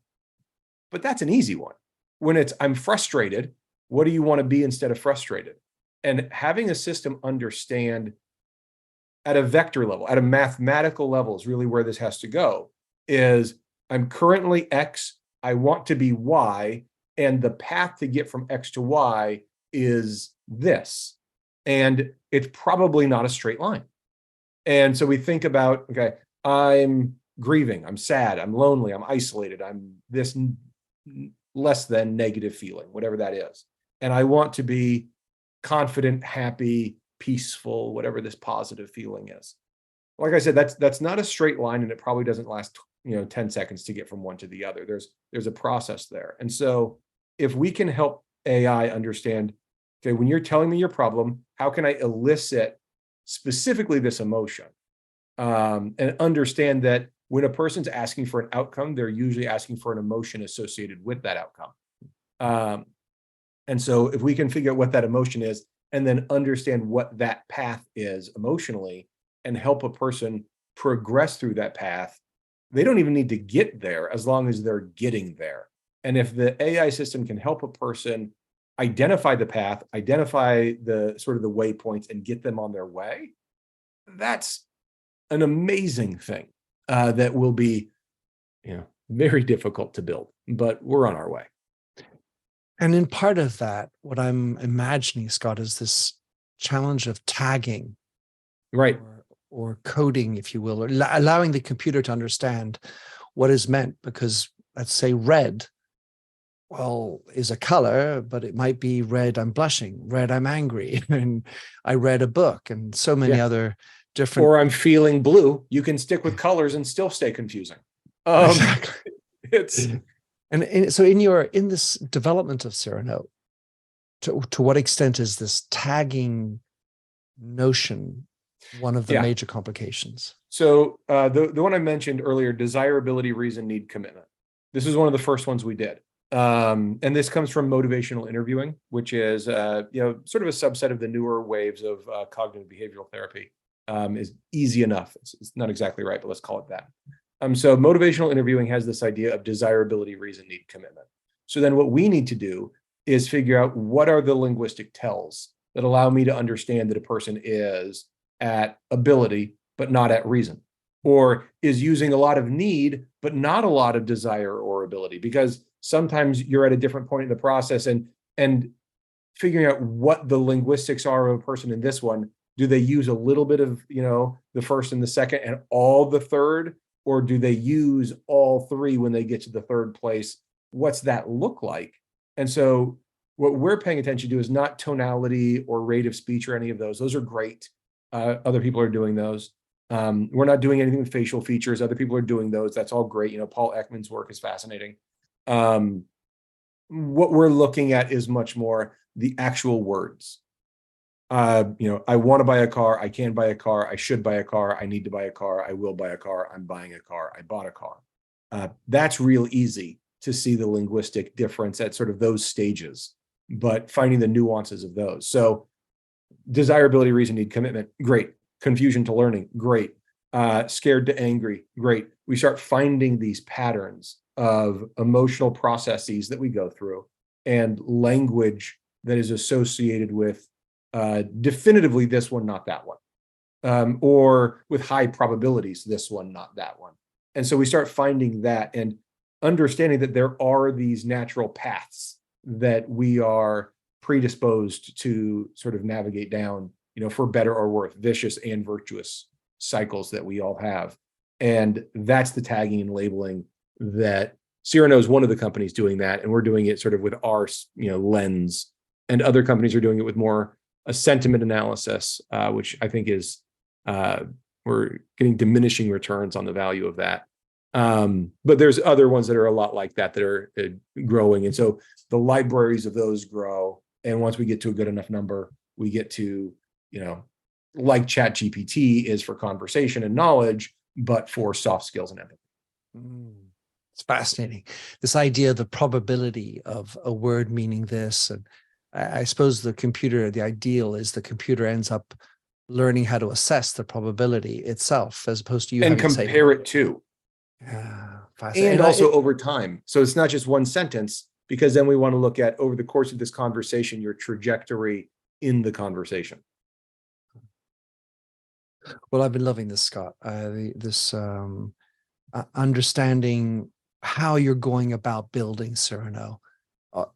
S2: But that's an easy one. When it's, I'm frustrated, what do you want to be instead of frustrated? And having a system understand at a vector level, at a mathematical level, is really where this has to go, is I'm currently X, I want to be Y, and the path to get from X to Y is this. And it's probably not a straight line. And so we think about, okay, I'm grieving, I'm sad, I'm lonely, I'm isolated, I'm this less than negative feeling, whatever that is. And I want to be confident, happy, peaceful, whatever this positive feeling is. Like I said, that's not a straight line, and it probably doesn't last 10 seconds to get from one to the other. There's a process there. And so if we can help AI understand, okay, when you're telling me your problem, how can I elicit specifically this emotion? And understand that when a person's asking for an outcome, they're usually asking for an emotion associated with that outcome. And so if we can figure out what that emotion is, and then understand what that path is emotionally, and help a person progress through that path, they don't even need to get there as long as they're getting there. And if the AI system can help a person identify the path, identify the sort of the waypoints, and get them on their way, that's an amazing thing that will be, very difficult to build, but we're on our way.
S1: And in part of that, what I'm imagining, Scott, is this challenge of tagging,
S2: right,
S1: or coding, if you will, or allowing the computer to understand what is meant. Because let's say red, well, is a color, but it might be red, I'm blushing, red, I'm angry, and I read a book, and so many other different.
S2: Or I'm feeling blue. You can stick with colors and still stay confusing.
S1: Exactly.
S2: It's
S1: and so in this development of Cyrano, to what extent is this tagging notion one of the major complications?
S2: So the one I mentioned earlier, desirability, reason, need, commitment. This is one of the first ones we did. And this comes from motivational interviewing, which is sort of a subset of the newer waves of cognitive behavioral therapy. Is easy enough. It's not exactly right, but let's call it that. So motivational interviewing has this idea of desirability, reason, need, commitment. So then what we need to do is figure out what are the linguistic tells that allow me to understand that a person is at ability, but not at reason, or is using a lot of need, but not a lot of desire or ability, because sometimes you're at a different point in the process, and figuring out what the linguistics are of a person in this one. Do they use a little bit of, the first and the second and all the third, or do they use all three when they get to the third place? What's that look like? And so what we're paying attention to is not tonality or rate of speech or any of those. Those are great. Other people are doing those. We're not doing anything with facial features. Other people are doing those. That's all great. Paul Ekman's work is fascinating. What we're looking at is much more the actual words. I want to buy a car. I can buy a car. I should buy a car. I need to buy a car. I will buy a car. I'm buying a car. I bought a car. That's real easy to see the linguistic difference at sort of those stages, but finding the nuances of those. So desirability, reason, need, commitment, great. Confusion to learning, great. Scared to angry, great. We start finding these patterns of emotional processes that we go through and language that is associated with definitively this one, not that one, or with high probabilities, this one, not that one. And so we start finding that and understanding that there are these natural paths that we are predisposed to sort of navigate down, for better or worse, vicious and virtuous cycles that we all have. And that's the tagging and labeling that Cyrano is one of the companies doing that. And we're doing it sort of with our, lens, and other companies are doing it with more a sentiment analysis, which I think is, we're getting diminishing returns on the value of that. But there's other ones that are a lot like that are growing. And so the libraries of those grow. And once we get to a good enough number, we get to, like ChatGPT is for conversation and knowledge, but for soft skills and empathy.
S1: It's fascinating. This idea of the probability of a word meaning this. And I suppose the ideal is the computer ends up learning how to assess the probability itself, as opposed to you
S2: and compare it to. And also over time. So it's not just one sentence, because then we want to look at, over the course of this conversation, your trajectory in the conversation.
S1: Well, I've been loving this, Scott. Understanding how you're going about building Cyrano,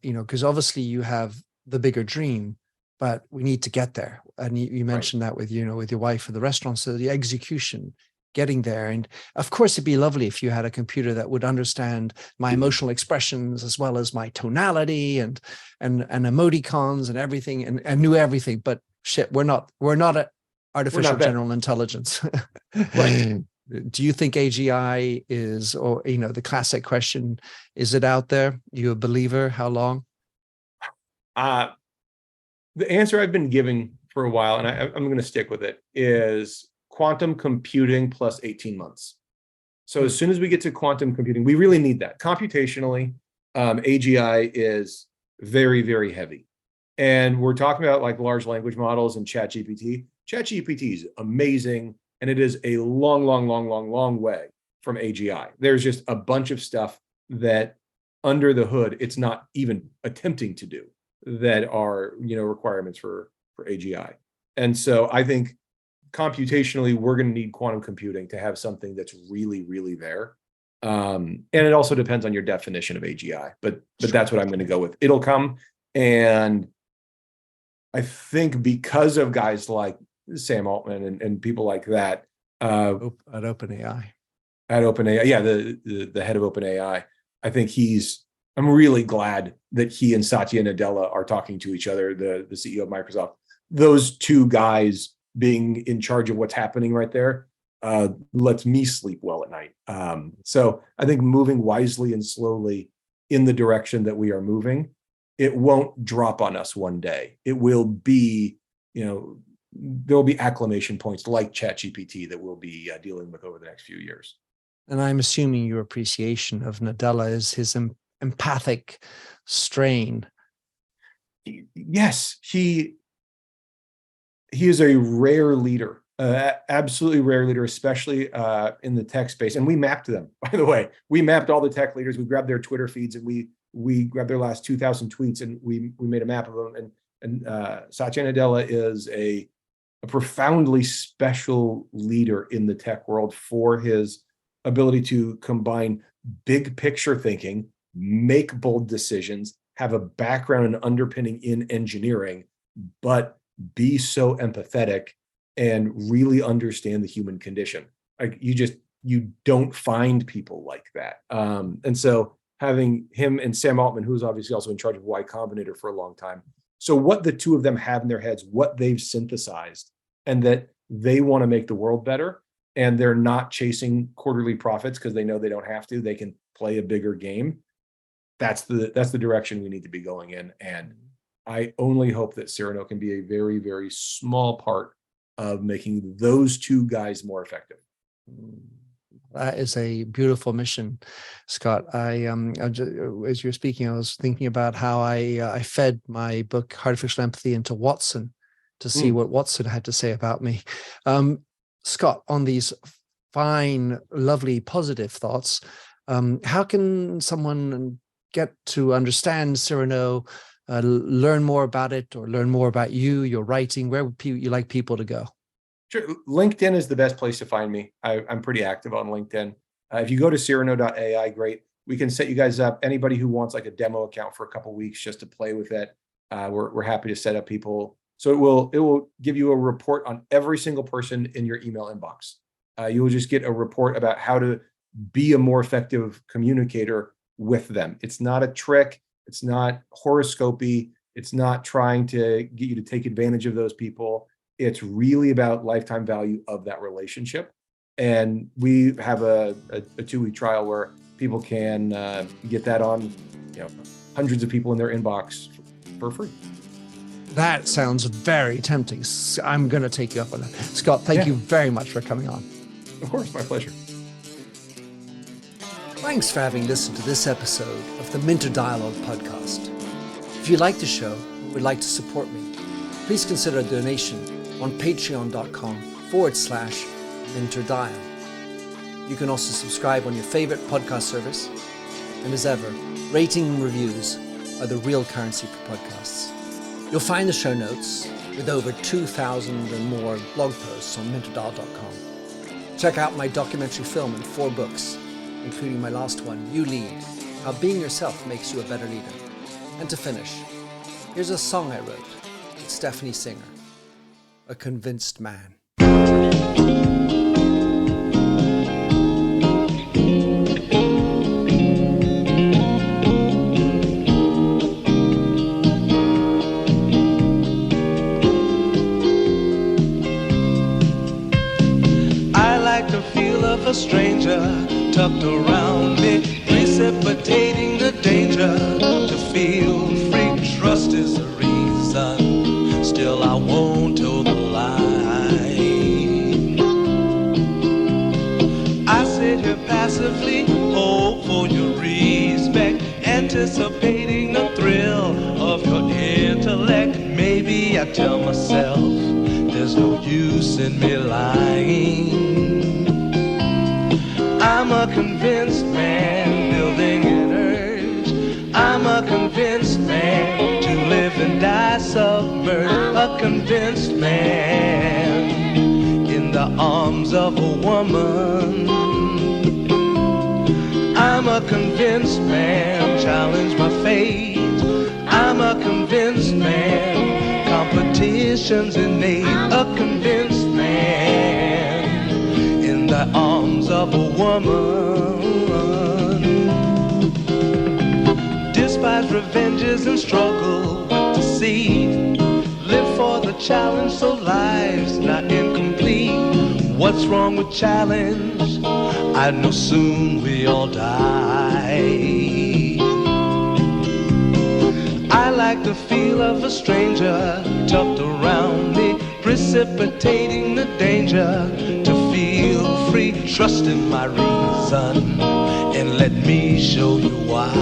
S1: because obviously you have the bigger dream, but we need to get there. And you mentioned that with, with your wife for the restaurant. So the execution, getting there. And of course, it'd be lovely if you had a computer that would understand my emotional expressions as well as my tonality and emoticons and everything, and knew everything. But shit, we're not artificial general intelligence.
S2: Right.
S1: Do you think AGI is, or, the classic question, is it out there? You a believer? How long?
S2: The answer I've been giving for a while, and I'm going to stick with it, is quantum computing plus 18 months. So as soon as we get to quantum computing, we really need that. Computationally, AGI is very, very heavy. And we're talking about like large language models and ChatGPT. ChatGPT is amazing, and it is a long, long, long, long, long way from AGI. There's just a bunch of stuff that under the hood, it's not even attempting to do, that are, requirements for AGI. And so I think computationally, we're going to need quantum computing to have something that's really, really there. And it also depends on your definition of AGI, but that's what I'm going to go with. It'll come. And I think because of guys like Sam Altman and people like that,
S1: at OpenAI.
S2: Yeah, the head of OpenAI. I think I'm really glad that he and Satya Nadella are talking to each other, the CEO of Microsoft. Those two guys being in charge of what's happening right there lets me sleep well at night. So I think moving wisely and slowly in the direction that we are moving, it won't drop on us one day. It will be, there will be acclamation points like ChatGPT that we'll be dealing with over the next few years.
S1: And I'm assuming your appreciation of Nadella is his empathic strain.
S2: Yes, he is a rare leader Absolutely rare leader, especially in the tech space. And we mapped them, by the way. We mapped all the tech leaders. We grabbed their Twitter feeds and we grabbed their last 2,000 tweets and we made a map of them. And Satya Nadella is a profoundly special leader in the tech world for his ability to combine big picture thinking, make bold decisions, have a background and underpinning in engineering, but be so empathetic and really understand the human condition. Like you don't find people like that. And so having him and Sam Altman, who's obviously also in charge of Y Combinator for a long time. So what the two of them have in their heads, what they've synthesized, and that they want to make the world better, and they're not chasing quarterly profits because they know they don't have to. They can play a bigger game. That's the direction we need to be going in. And I only hope that Cyrano can be a very, very small part of making those two guys more effective.
S1: That is a beautiful mission, Scott. As you're speaking, I was thinking about how I fed my book Artificial Empathy into Watson to see what Watson had to say about me. Scott, on these fine, lovely, positive thoughts, how can someone get to understand Cyrano, learn more about it, or learn more about you, your writing? Where would you like people to go?
S2: Sure. LinkedIn is the best place to find me. I'm pretty active on LinkedIn. If you go to Cyrano.ai, great. We can set you guys up. Anybody who wants like a demo account for a couple of weeks just to play with it, we're happy to set up people. So it will give you a report on every single person in your email inbox. You will just get a report about how to be a more effective communicator with them. It's not a trick. It's not horoscopy. It's not trying to get you to take advantage of those people. It's really about lifetime value of that relationship. And we have a 2-week trial where people can get that on, hundreds of people in their inbox for free.
S1: That sounds very tempting. I'm going to take you up on that. Scott, thank you very much for coming on.
S2: Of course, my pleasure.
S1: Thanks for having listened to this episode of the Minter Dialogue podcast. If you like the show and would like to support me, please consider a donation on patreon.com/MinterDial. You can also subscribe on your favorite podcast service. And as ever, rating and reviews are the real currency for podcasts. You'll find the show notes with over 2,000 and more blog posts on minterdial.com. Check out my documentary film and 4 books, including my last one, You Lead, How Being Yourself Makes You a Better Leader. And to finish, here's a song I wrote with Stephanie Singer, A Convinced Man.
S3: I like the feel of a stranger tucked around me, precipitating the danger. To feel free, trust is the reason. Still I won't toe the line. I sit here passively, hope for your respect, anticipating the thrill of your intellect. Maybe I tell myself there's no use in me lying. I'm a convinced man, building an urge. I'm a convinced man, to live and die submerged. A convinced man, in the arms of a woman. I'm a convinced man, challenge my fate. I'm a convinced man, competition's innate. A convinced man, in the arms of a woman. Despise revenges and struggle with deceit. Live for the challenge so life's not incomplete. What's wrong with challenge? I know soon we all die. I like the feel of a stranger tucked around me, precipitating the danger. To feel free, trust in my reason, and let me show you why.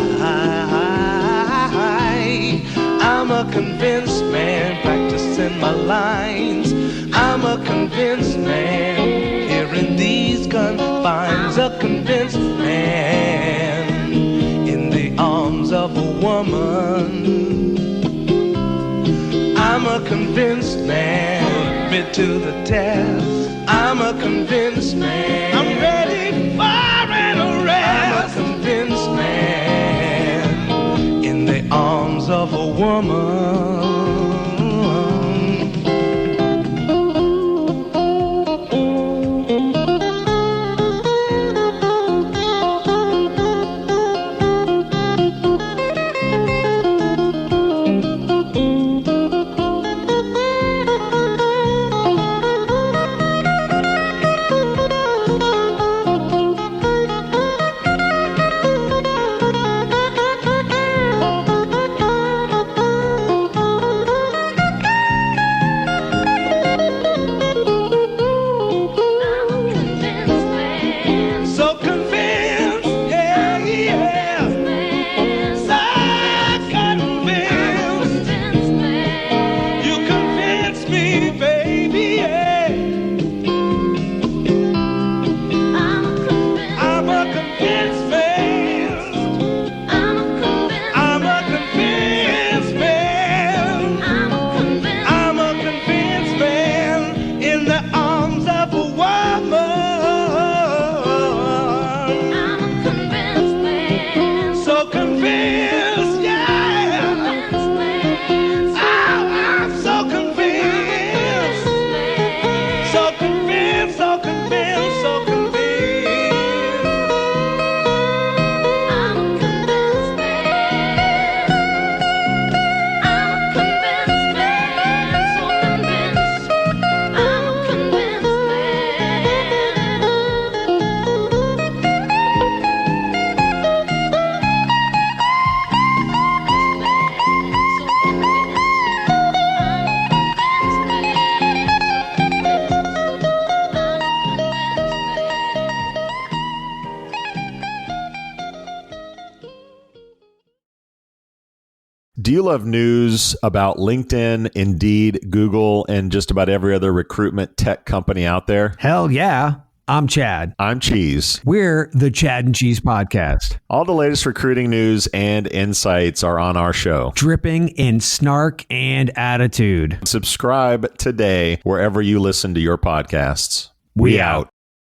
S3: I'm a convinced man, practicing my lines. I'm a convinced man. woman. I'm a convinced man, put me to the test. I'm a convinced man. I'm ready for an arrest. I'm a convinced man in the arms of a woman.
S4: Do you love news about LinkedIn, Indeed, Google, and just about every other recruitment tech company out there?
S5: Hell yeah. I'm Chad.
S4: I'm Cheese.
S5: We're the Chad and Cheese Podcast.
S4: All the latest recruiting news and insights are on our show.
S5: Dripping in snark and attitude.
S4: Subscribe today wherever you listen to your podcasts.
S5: We out.